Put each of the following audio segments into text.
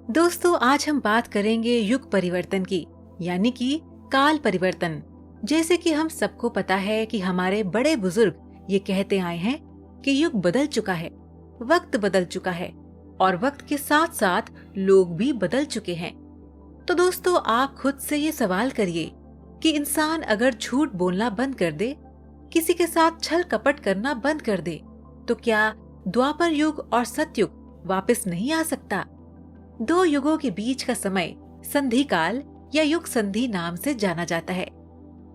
दोस्तों, आज हम बात करेंगे युग परिवर्तन की, यानी कि काल परिवर्तन। जैसे कि हम सबको पता है कि हमारे बड़े बुजुर्ग ये कहते आए हैं कि युग बदल चुका है, वक्त बदल चुका है और वक्त के साथ साथ लोग भी बदल चुके हैं। तो दोस्तों, आप खुद से ये सवाल करिए कि इंसान अगर झूठ बोलना बंद कर दे, किसी के साथ छल कपट करना बंद कर दे, तो क्या द्वापर युग और सतयुग वापस नहीं आ सकता? दो युगों के बीच का समय संधि काल या युग संधि नाम से जाना जाता है।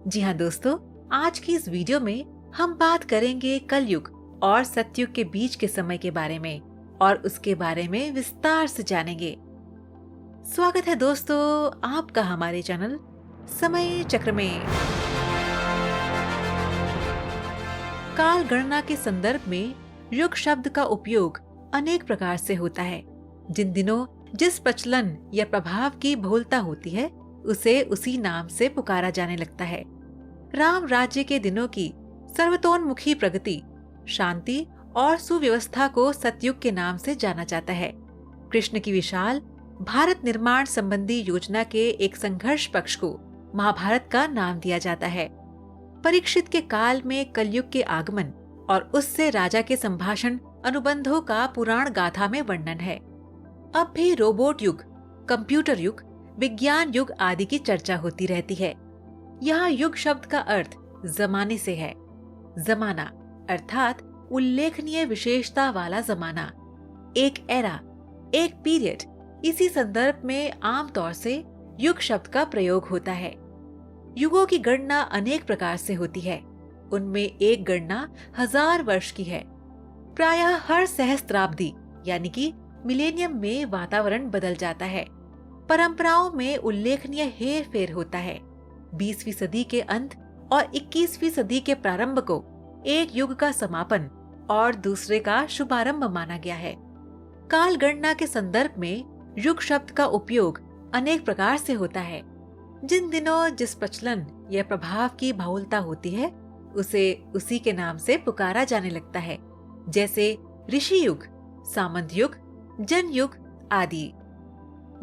जी हाँ दोस्तों, आज की इस वीडियो में हम बात करेंगे कलयुग और सतयुग के बीच के समय के बारे में और उसके बारे में विस्तार से जानेंगे। स्वागत है दोस्तों आपका हमारे चैनल समय चक्र में। काल गणना के संदर्भ में युग शब्द का उपयोग अनेक प्रकार से होता है। जिन दिनों जिस प्रचलन या प्रभाव की बहुलता होती है, उसे उसी नाम से पुकारा जाने लगता है। राम राज्य के दिनों की सर्वतोन्मुखी प्रगति, शांति और सुव्यवस्था को सतयुग के नाम से जाना जाता है। कृष्ण की विशाल भारत निर्माण संबंधी योजना के एक संघर्ष पक्ष को महाभारत का नाम दिया जाता है। परीक्षित के काल में कलयुग के आगमन और उससे राजा के संभाषण अनुबंधों का पुराण गाथा में वर्णन है। अब भी रोबोट युग, कंप्यूटर युग, विज्ञान युग आदि की चर्चा होती रहती है। यहाँ युग शब्द का अर्थ जमाने से है। जमाना अर्थात उल्लेखनीय विशेषता वाला जमाना, एक एरा, एक पीरियड। इसी संदर्भ में आमतौर से युग शब्द का प्रयोग होता है। युगों की गणना अनेक प्रकार से होती है। उनमें एक गणना 1000 वर्ष की है। प्रायः हर सहस्त्राब्दी यानी कि मिलेनियम में वातावरण बदल जाता है। परंपराओं में उल्लेखनीय हेर फेर होता है। 20वीं सदी के अंत और 21वीं सदी के प्रारंभ को एक युग का समापन और दूसरे का शुभारंभ माना गया है। काल गणना के संदर्भ में युग शब्द का उपयोग अनेक प्रकार से होता है। जिन दिनों जिस प्रचलन या प्रभाव की बहुलता होती है, उसे उसी के नाम से पुकारा जाने लगता है। जैसे ऋषि युग, सामंत युग, जन युग आदि।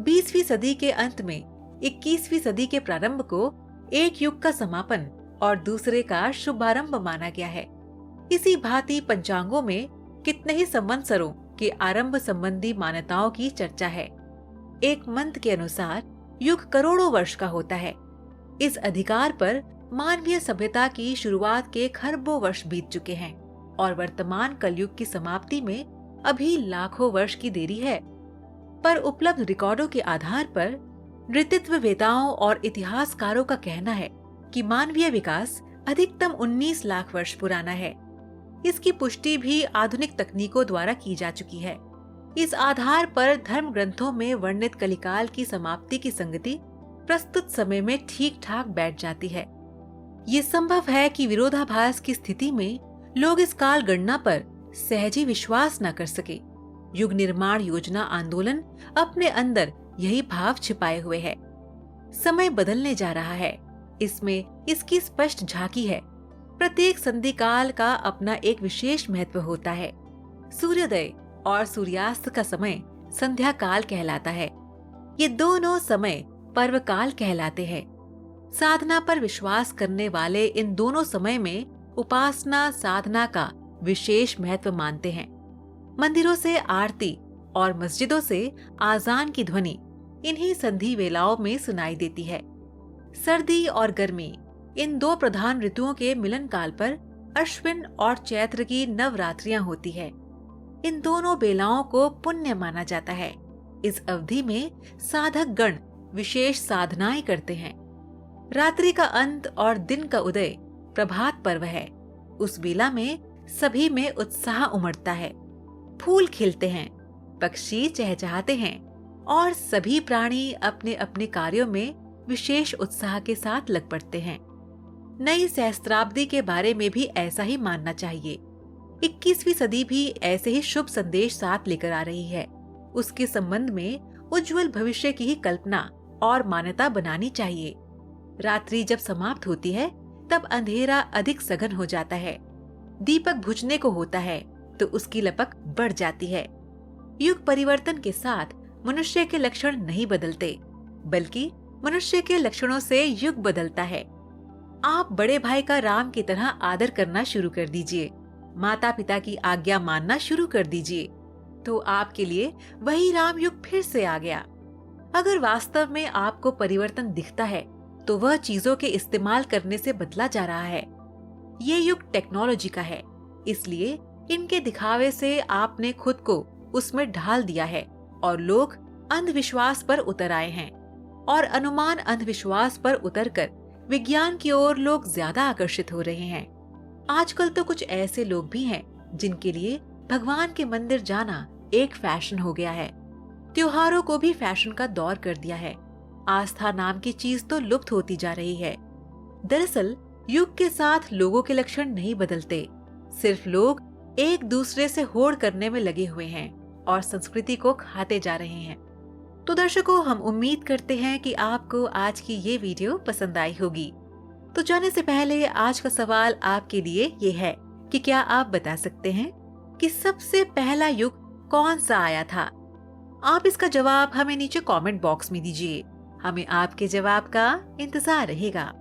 20वीं सदी के अंत में 21वीं सदी के प्रारंभ को एक युग का समापन और दूसरे का शुभारंभ माना गया है। इसी भांति पंचांगों में कितने ही संवत्सरों के आरंभ संबंधी मान्यताओं की चर्चा है। एक मंत्र के अनुसार युग करोड़ों वर्ष का होता है। इस अधिकार पर मानवीय सभ्यता की शुरुआत के खरबों वर्ष बीत चुके हैं और वर्तमान कलयुग की समाप्ति में अभी लाखों वर्ष की देरी है। पर उपलब्ध रिकॉर्डों के आधार पर नृतत्ववेताओं और इतिहासकारों का कहना है कि मानवीय विकास अधिकतम 19 लाख वर्ष पुराना है। इसकी पुष्टि भी आधुनिक तकनीकों द्वारा की जा चुकी है। इस आधार पर धर्म ग्रंथों में वर्णित कलिकाल की समाप्ति की संगति प्रस्तुत समय में ठीक ठाक बैठ जाती है। ये संभव है कि विरोधाभास की स्थिति में लोग इस काल गणना पर सहजी विश्वास न कर सके। युग निर्माण योजना आंदोलन अपने अंदर यही भाव छिपाए हुए है। समय बदलने जा रहा है, इसमें इसकी स्पष्ट झांकी है। प्रत्येक संधि काल का अपना एक विशेष महत्व होता है। सूर्योदय और सूर्यास्त का समय संध्या काल कहलाता है। ये दोनों समय पर्व काल कहलाते हैं। साधना पर विश्वास करने वाले इन दोनों समय में उपासना साधना का विशेष महत्व मानते हैं। मंदिरों से आरती और मस्जिदों से आजान की ध्वनि इन्हीं संधि वेलाओं में सुनाई देती है। सर्दी और गर्मी, इन दो प्रधान ऋतुओं के मिलन काल पर अश्विन और चैत्र की नवरात्रियां होती है। इन दोनों बेलाओं को पुण्य माना जाता है। इस अवधि में साधक गण विशेष साधनाएं करते हैं। रात्रि का अंत और दिन का उदय प्रभात पर्व है। उस बेला में सभी में उत्साह उमड़ता है। फूल खिलते हैं, पक्षी चहचहाते हैं और सभी प्राणी अपने अपने कार्यों में विशेष उत्साह के साथ लग पड़ते हैं। नई सहस्त्राब्दी के बारे में भी ऐसा ही मानना चाहिए। 21वीं सदी भी ऐसे ही शुभ संदेश साथ लेकर आ रही है। उसके संबंध में उज्जवल भविष्य की ही कल्पना और मान्यता बनानी चाहिए। रात्रि जब समाप्त होती है, तब अंधेरा अधिक सघन हो जाता है। दीपक बुझने को होता है तो उसकी लपक बढ़ जाती है। युग परिवर्तन के साथ मनुष्य के लक्षण नहीं बदलते, बल्कि मनुष्य के लक्षणों से युग बदलता है। आप बड़े भाई का राम की तरह आदर करना शुरू कर दीजिए, माता पिता की आज्ञा मानना शुरू कर दीजिए, तो आपके लिए वही राम युग फिर से आ गया। अगर वास्तव में आपको परिवर्तन दिखता है, तो वह चीजों के इस्तेमाल करने से बदला जा रहा है। ये युग टेक्नोलॉजी का है, इसलिए इनके दिखावे से आपने खुद को उसमें ढाल दिया है और लोग अंधविश्वास पर उतर आए हैं। और अनुमान अंधविश्वास पर उतरकर विज्ञान की ओर लोग ज्यादा आकर्षित हो रहे हैं। आजकल तो कुछ ऐसे लोग भी हैं जिनके लिए भगवान के मंदिर जाना एक फैशन हो गया है। त्योहारों को भी फैशन का दौर कर दिया है। आस्था नाम की चीज तो लुप्त होती जा रही है। दरअसल युग के साथ लोगों के लक्षण नहीं बदलते, सिर्फ लोग एक दूसरे से होड़ करने में लगे हुए हैं और संस्कृति को खाते जा रहे हैं। तो दर्शकों, हम उम्मीद करते हैं कि आपको आज की ये वीडियो पसंद आई होगी। तो जाने से पहले आज का सवाल आपके लिए ये है कि क्या आप बता सकते हैं कि सबसे पहला युग कौन सा आया था? आप इसका जवाब हमें नीचे कमेंट बॉक्स में दीजिए। हमें आपके जवाब का इंतजार रहेगा।